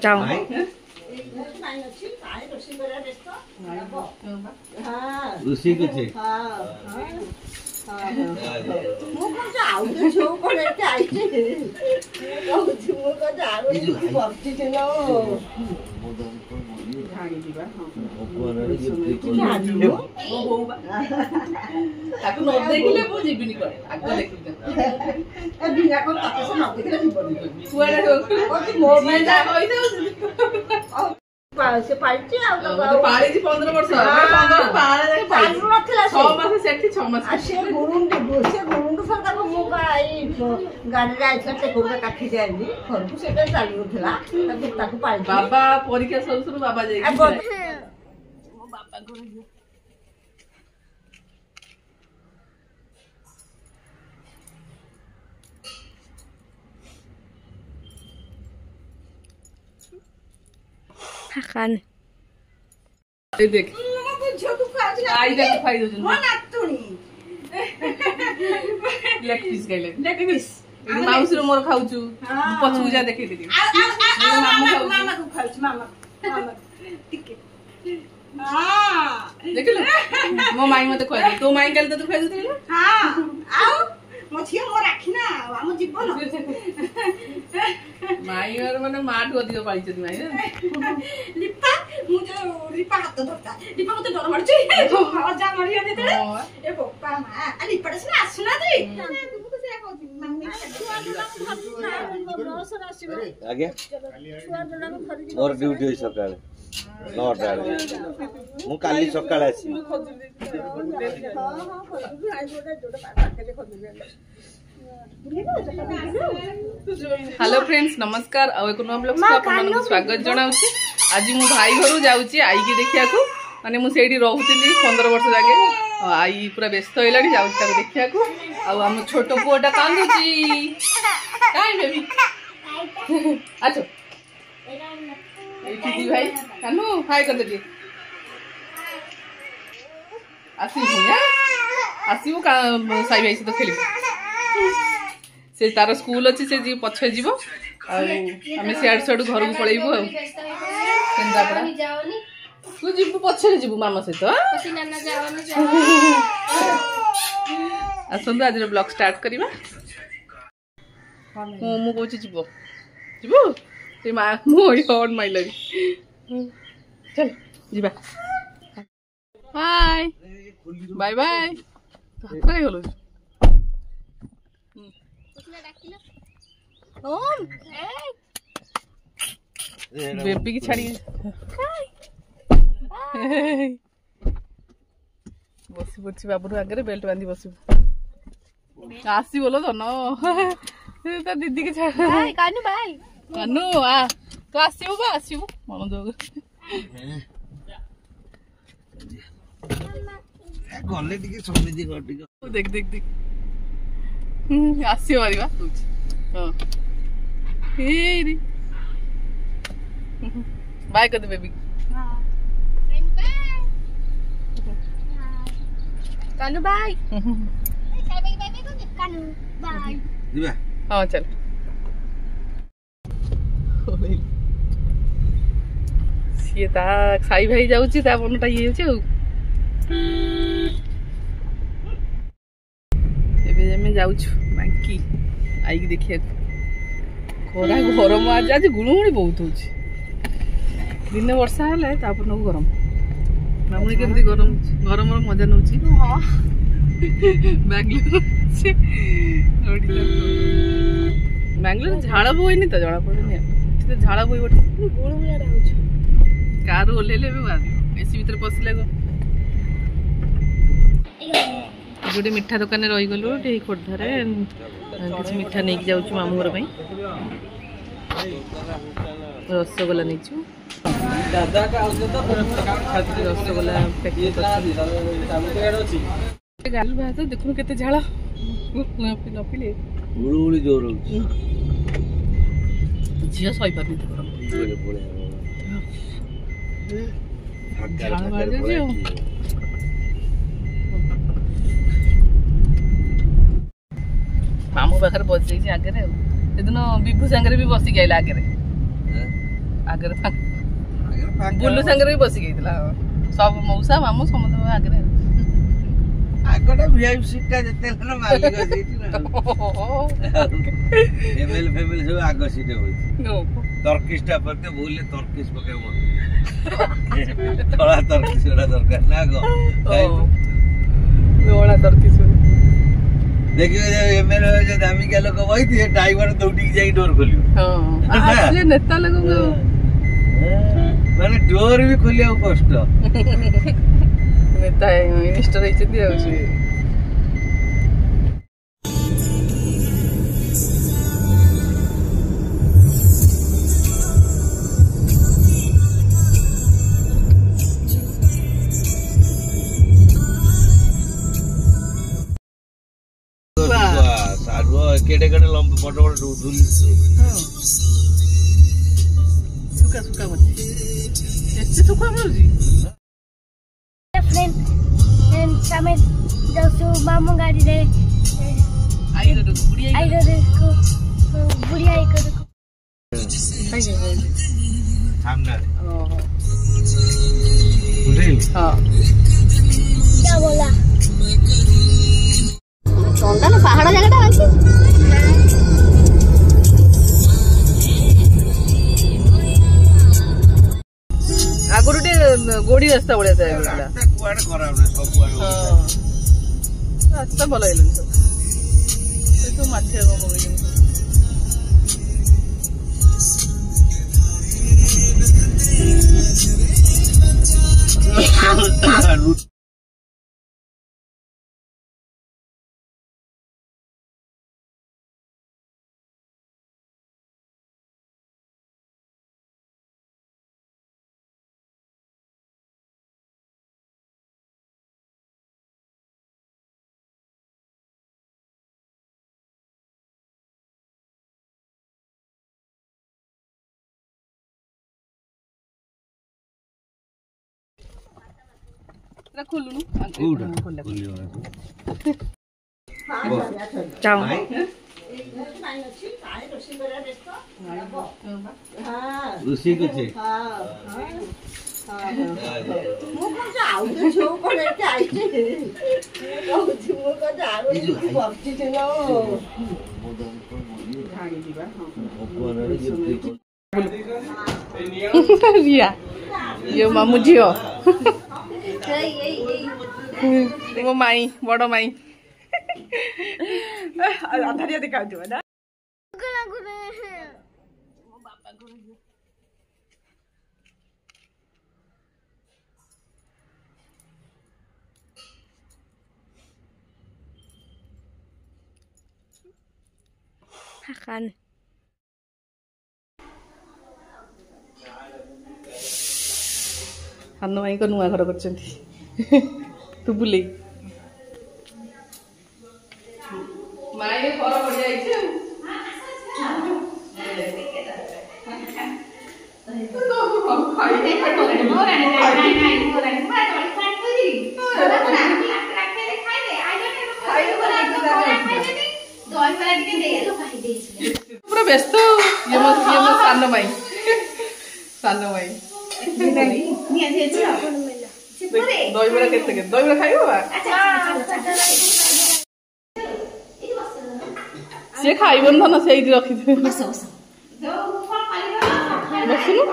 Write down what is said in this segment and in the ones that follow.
जाओ ऋषि कुछ से पालची पाळीची 15 वर्ष 15 पाळा पाळी 6 मास सेठी 6 मास असे गुरुंड सरकार मो गाई गाडी जायचं ते कोबा काठी जायली खरबू सेटा चालू होतला ताकू पाळची बाबा परीक्षा सरू सरू बाबा जाई मो बाबा गुरु खान ए देख आई देख खाई दो मो नातुणी लेग पीस गाइले लेग पीस माउस रो मोर खाउछु पछू जा देखि देती मामा को खाउछु मामा टिके हां देखले मो माई मते खोइ तो माई काल तो खाइ दते हां आउ मो छियो मो राखिना हम जीवन माई और माने माठ अधिक पाइछ ती माई लिपा मुझे लिपा हाथ धरता लिपा मते डर मारछि जा मरि आने तेरे ए पप्पा मा आ लिपा से आसुना दे तू को से कहती मम्मी आगे और ड्यूटी होई सकाळ 9 टा मु काली सकाळ आसी हेलो फ्रेंड्स नमस्कार आ एको नम ब्लॉग को आपन स्वागत जणाउछि आज मु भाई घरु जाउछि आई के देखिया को माने मु सेठी रहउतिली 15 वर्ष जागे आई पूरा व्यस्त होइलानी जाउछि ताको देखिया को आ हम छोटो पुओटा कांदुछि काई बेबी आछो ए दीदी भाई कानू हाय कर दे आसी भैया आसीबो का साई भाई से तो खेली से तार स्कूल अच्छी से जी पछे जीवो आमे सियाड सड घर को पळेइबो केंद्रापड़ा तू जीवो पछे जीवो मामा से तो नाना जाओनी आसंदो आज ब्लॉग स्टार्ट करिबा मु कोची जीवो जीवो ते मा मो हॉर्न माइलरी चल जीबा बाय बाय बाय काय होलो ओम बेबी की छाड़ी बसी पड़छ बाबू आगे बेल्ट बांधी बस आसी बोलो तो न ता दीदी के छाड़ कानू भाई कानू आ तो आसीबो बा आसीबो मन जोग गले टिके समिति कर टिके देख देख देख आसी मारिबा हां हे रे बाय कर दे बेबी हां कानू भाई कानू भाई दिबा हां चल सिए ता साई भाई जाउची ता मनटा ये होची एबे में जाउछु बाकी आई के देखिए खरा गरम आज गुणुमुड़ी बहुत होची दिन वर्षा हेले तापर न गरम मामुनी केमती गरम गरम मजा नउची हां बैंगलोर से बैंगलोर झाड़ बोइनी तो जणा पड़नी तो झाड़ बोइ बट गुणुमुड़ा रहउछ कार ओलेले भी बात एसी भीतर पसले गो गोटे मिठा दुकान रही गलु खोर्धारे किसी मिठा नहीं जाऊँ मामू घर रसगोला नहीं रसगोला गाल भात देखु केते झाड़ नपिले गुळुगुळी जोर झिया सही पाबी झाड़ मार दे मामू पाखे बस आगे से दिन विभू सांगे भी बसिक आइला आगे आगे बुलू सागर भी बस गई सब मौसा मामू समस्त आगे आगटा वीआईपी सीट जेते ना मालिक सीट ना फैमिली फैमिली सब आग सीट होई टर्किश टा पते बोले टर्किश पके मत थोड़ा टर्किश वाला दरकार ना गो ओला टर्किश देखियो एमएलए जो दामी के लोग वही थी ड्राइवर दौड़ी जाई डोर खोलियो हां असली नेता लोग माने डोर भी खोलिया कष्ट नेता मिनिस्टर ହେଇଛନ୍ତି ଆଉ ସେ केड़े केड़े लंब बड़ बड़ धुली सुका सुका मत एते सुका मिलुजी फ्रेंड सामे जाऊ मामू गाड़ी रे आई रे को बुढ़िया को सामने ओहो उठेल हां क्या बोला ଚନ୍ଦନ ପାହାଡ ଜାଗାଟା ଅଛି ଆଗରୁ ଟିକେ ଗୋଡି ରାସ୍ତା ଭଳିଆ ଥାଏ କୁଆଡେ ଖରାପ ନାହିଁ ସବୁ ରାସ୍ତା ଭଲ ହେଇଗଲାଣି ସବୁ ଏସବୁ ମାଠିଆ କଣ ପକେଇଛନ୍ତି खोलुनु ଯାଉ ରୋଷେଇ କରୁଛେ रिया ये मामू झियो मो माई बड़ माई अधारिया देखा ना खान सान भाई को नुआ घर कर तू बुले माई घर पड़ जाए पूरा व्यस्त ये मो सान भाई दहीबरा केते दहीबरा खाइबो से खाइबन धन से रखी बसुनु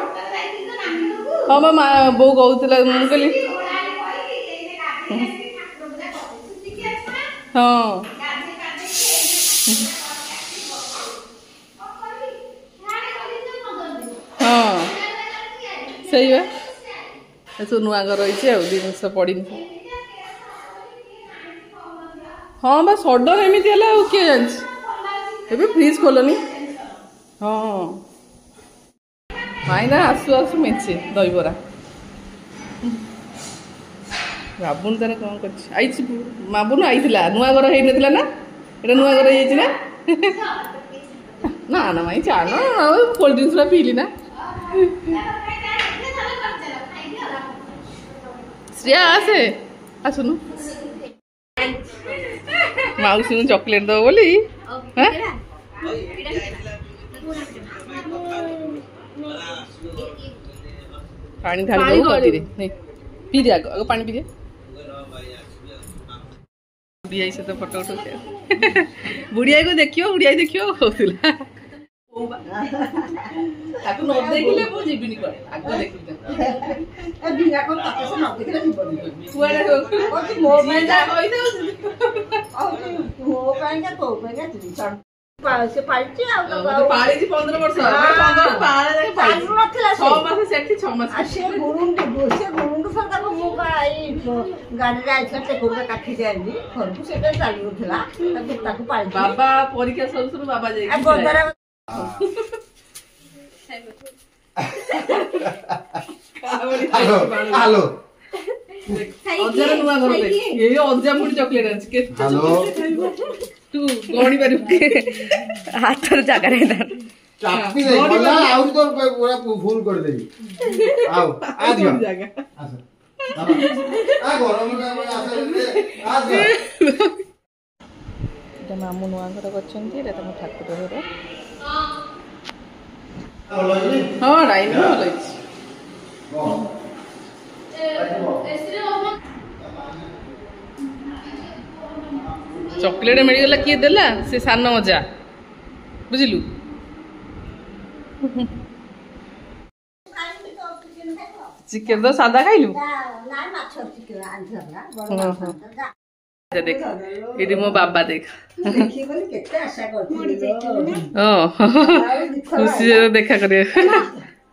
हाँ बा बो कहला मुझे हाँ हाँ सही बा सब नुआ घर रही जिनस पड़ी हाँ बा सडन एमती है किए जान फ्रिज खोलनी हाँ माइना आसु आसु मेचे दहीबरा बाबुन तार कौन कर बाबुन आई नुआ घर हो ना ये नुआ घर ना ना माई चाल कोल्ड ड्रिंक्स पीली ना श्रेया आसे आसुनु माउसी चॉकलेट दो बोली पानी ढाल दो गदीरे नहीं पी दे आगो पानी पी दे बुढ़िया से तो फोटो उठो बुढ़िया को देखियो बुढ़िया देखियो होतिला ताको न देखिले मु जीबिनी करे आगो देखिले ए बिना को ताके से न देखिले जीवन कुआडे ओ मो में जा होई दे ओ मो पाएगा तो पाएगा चल से पाइचे आ तो पाले जी 15 वर्ष 15 पाले पाइल नथिला 6 मास सेठी 6 मास आ से गुरुंड सरकार को मो गाई गाड़ी जाइछा ते कोबे काठी जाइली घर को सेटा चालू उठला ताको पाइल बाबा परीक्षा सर बाबा जाई आ बदरा हेलो अजार नुआ घर पे ये अजा मुड़ी चॉकलेट अछि के हेलो तू गणी बारू के हाथर जगह रे चापी दे बोला आउ तो पूरा फुल कर देबी आओ आ दियो जागा आस आ गरम का आसे आ दियो এটা মামু নয়া ঘর করছন্তি এটা তম ঠাকুর ঘর हां राइन भलो अछि चॉकलेट मिल गला किए देला से सान मजा बुझिलु चिकेन तो सादा खाइलु ना माछ चिकेन आंधला देख इडी मो बाबा देख देखि बोली केते आशा करथि ओ खुशी से देखा करे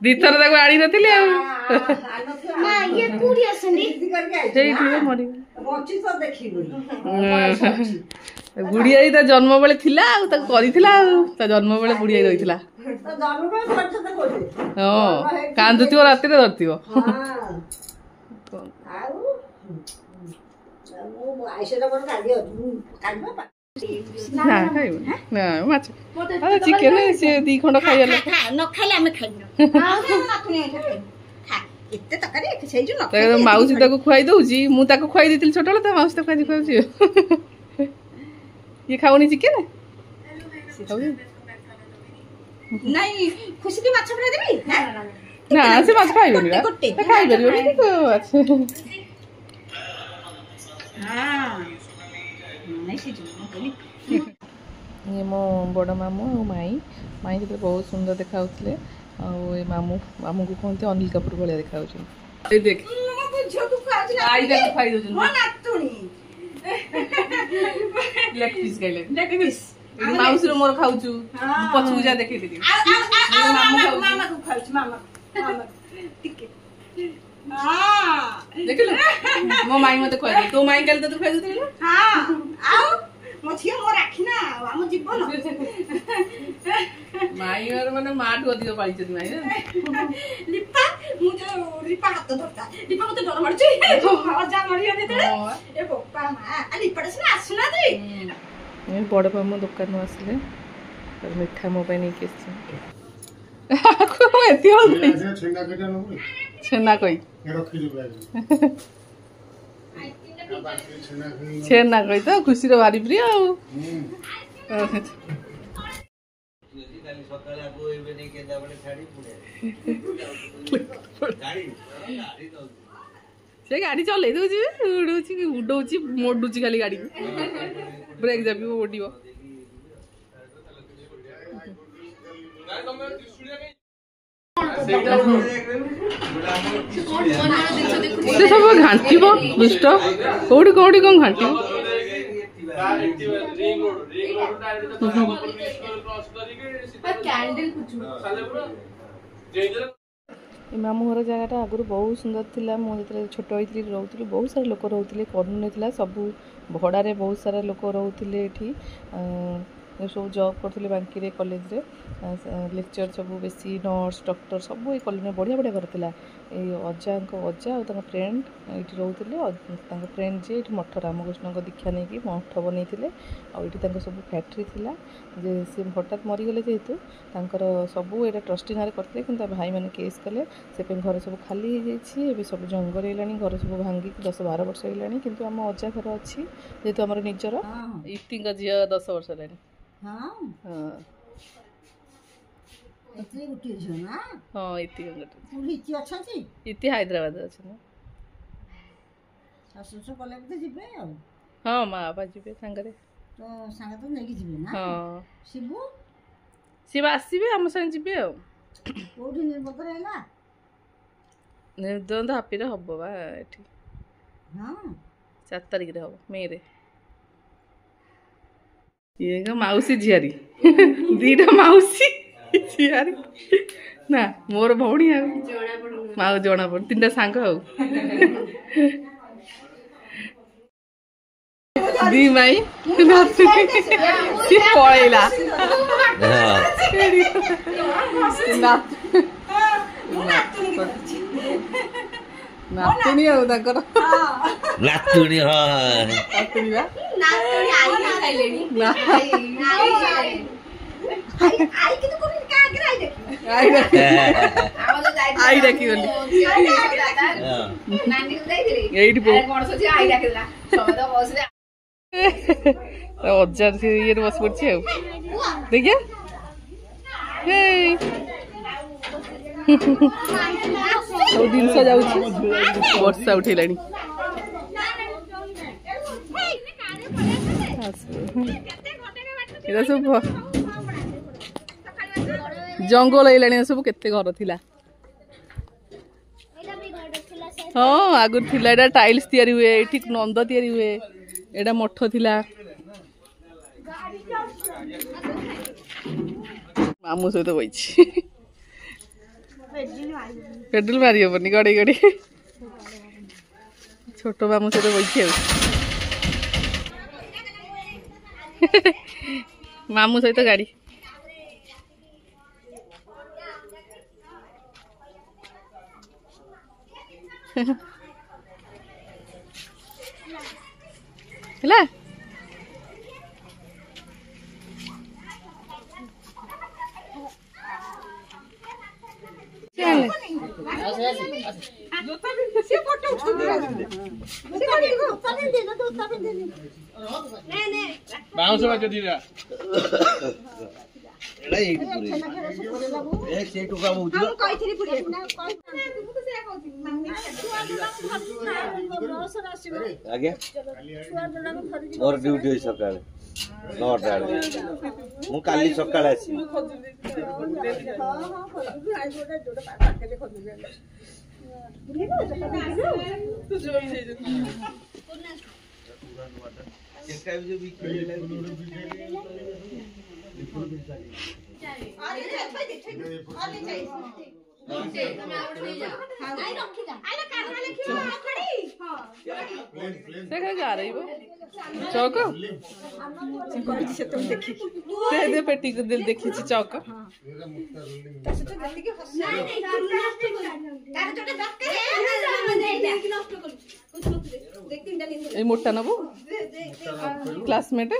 दीथर ताको आड़ी नथिले आ ना ये पूरी असली करके आई सेई ठीक मरी बच्ची तो देखि बोली बुढ़िया ता जन्म बेले थिला आ ता करिथिला ता जन्म बेले बुढ़िया रहिथिला तो जानू को खर्च तो कोठी ओ कांदुतियो राती रे धरतियो हां आउ वो आइसे तो बड़ गाड़ी काढबा ना खाइबो ना माछ आ चिकेन से दी खंड खाइले खा न खाइले हम खाइनो हां नाथुनी खा एते तकारी सेई जो न ता माउसी ताको खुआई दउची मु ताको खुआई दितिल छोटले ता माउसी ताको खुआई ये खाओनी चिकेन नहीं खुशी की माछ बना देबी ना से माछ खाइबनी रा खाइ परिबनी को अच्छा हां नहीं से जो ये मो बड़ मामू और माई माई तो बहुत सुंदर देखाउतले और ये मामू मामू को कहते अनिल कपूर भलिया देखाउछन ए देख झो को खाइला आई देख खाइ दउछन हो नातुनी लेग पीस गाइले लेग पीस माउसी रो मोर खाउछु पछु जा देखि दिदी मामा को खाइछ मामा टिके हां देखले मो माई मते कहै तो माई काल तो खाइ दउतले हां आउ मो छियो मो राखिना हम जीवन माई और माने माटु अधिक पाइछथि माई लिपा मुझे लिपा हाथ धरता लिपा मते डर मारछि जा मरि आने तेरे ए पप्पा मा आ लिपा से आसुना दे ये बड़ मामू दुकान में आसले और मिठा मो पे नहीं केछि को एति हो गई छेना केटा न छेना कोई रखि दे छेना कोई तो खुशी रो भारी प्रिय खाली सकाळे आको एबे नै केदा बडे छाडी पुडे गाडी से गाड़ी चले दउची उडउची उडउची मोडुची खाली गाड़ी ब्रेक जाबी ओडिबो से सब घांटीबो दुष्ट कोडी कोडी कोन घांटीबो कैंडल कुछ मामू घर जगह आगुरी बहुत सुंदर थिला मु जो छोट होती रोली बहुत सारा लोक रोते करूनी सब भड़ारे बहुत सारा लोक रोते ये सब जॉब करते बांकी कॉलेज रे लेक्चर सब बेसी नर्स डॉक्टर सब ये कॉलेज में बढ़िया बढ़िया करता अजा अजा और फ्रेंड ये रोते फ्रेंड जी ये मठ रामकृष्ण दीक्षा नहीं मठ बनई आठ सब फैक्ट्री थिला जे सी हठात मरीगले जेहेतु सब ये ट्रस्टी ना करते कि भाई मैंने केस कले से घर सब खाली हो सब जंगल है घर सब भांगी 10-12 वर्ष है कि आम अजा घर अच्छी जेहेतु आम निजर इफ्ती झील 10 वर्ष है हाँ इति ଅଛନ୍ତି इति हैदराबाद अच्छे ଶାଶୁ କଲେ ବୋଧେ ଯିବେ ଆଉ हाँ माँ बापा जी सांगे ତ ସାଙ୍ଗେ ତ ନେଇକି ଯିବେ ନା हाँ ଶିବୁ सी आसवे आम सागे जी କୋଉଠି ନିର୍ଭର ହେଲା निर्द्वंद हापी हम बा ये ହଁ 7 तारिख हम मे रे ये मौसी झियारी दीटा मौसी झियारी ना मोर भौणी माउ जना पड़ 3टा सांग दी माई पलैला नातुणी आउर नातुणी नातुणी बा आई डाकी बोली अजार से ये बस पड़ी देखिए सब जिनस जाऊँ वर्षा उठेला सब जंगल है सब केते घर थिला हाँ आगुर थिला एटा टाइल्स तैयारी हुए ठीक नंद तैयारी हुए एटा मठ थिला मामू सहित बही पेडल मारी हेनी गड़े गड़े छोट मामू सहित बही मामू सहित गाड़ी ହେଲା बाउंस बाजो दिरा एडा एठी पुरे ए सेटु का होउछ हम कहिथिली पुरे आगे मोर ड्यूटी होई सकाळे 9टा आले मु काली सकाळे आसी जा रही चौक पेटी को दिल देखी चौक मोटा नबू क्लासमेट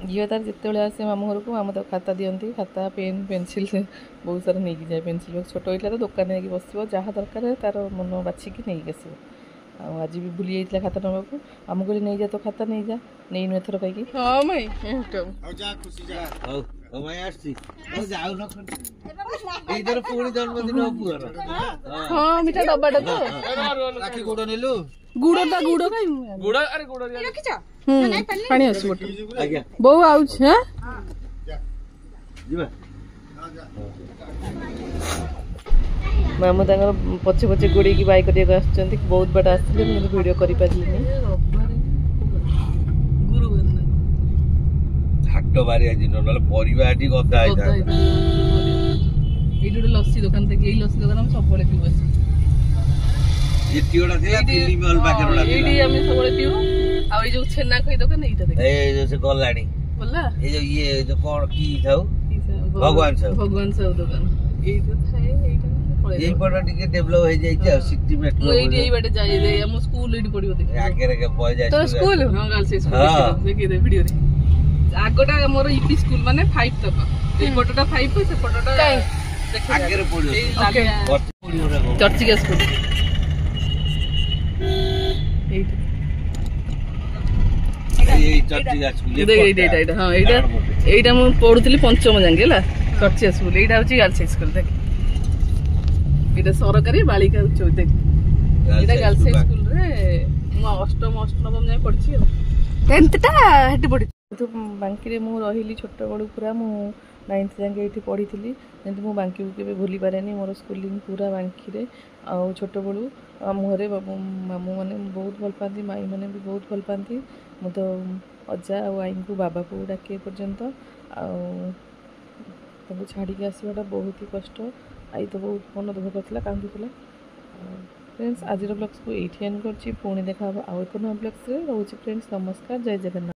झील तार जिते आसे मामू घर को मामू तो खाता दिखती खाता पेन पेनसिल बहुत सारा नहीं जाए पेनसिल छोट होता तो दुकान नहीं बस जहाँ दरकार तार मन बाछिकी नहीं आस आज भी भूली जाता खाता नवा को आम कहली नहीं जा तो खाता नहीं जा नहीं नु एथर कहीं हाँ मई हाँ मिठा डब्बाटा तो गुड़टा गुड़ गुड़ अरे गुड़ पानी आस बो आउछ मामू पछे पछे गोड़े की बाइक बहुत बाट आसते वीडियो कर लस्सी दुकान लस्सी दुकान सब छेना खई दुकान भगवान साहु दुकान डेभलप हो जाए सिटी मेट्रो बाटे जाए हम स्कूल एडी पड़ियो देख आगे रे बॉय जाय तो स्कूल हां गर्ल्स स्कूल देखि दे वीडियो रे आगोटा मोर ईपी स्कूल माने 5 तक ए फोटोटा 5 से फोटोटा देख आगे रे पड़ियो चर्चिका स्कूल ए चर्चिका स्कूल देख एटा हां एटा मु पढुतली पंचम जांगे ला करछिया स्कूल एटा होची गर्ल्स हाई स्कूल देख एटा सरकारी बालिका उच्च विद्यालय एटा गर्ल्स हाई स्कूल रे मु अष्टम अष्टनवम जाय पढछि 10th टा हेटी पढि तो बांकी रे मु रहिली छोट बड़ पूरा मु 9th जाके ये पढ़ी थी जमी मु बांकी को केवे भूली पारे मोर स्कूलिंग पूरा बांकी रे आउ छोट बड़ू आम घरे मामू मैंने बहुत भल पाती माई मैंने भी बहुत भल पाती मु तो अजा और आई को बाबा को डाके पर्यंत आउ छाड़ी आसवाटा बहुत ही कष्ट आई तो बहुत मन दुख करता कांदुला फ्रेंड्स आज ब्लग्स को ये एंड कर पुणी देखा आउ एक नया ब्लग्स रोचे फ्रेंड्स नमस्कार जय जगन्नाथ।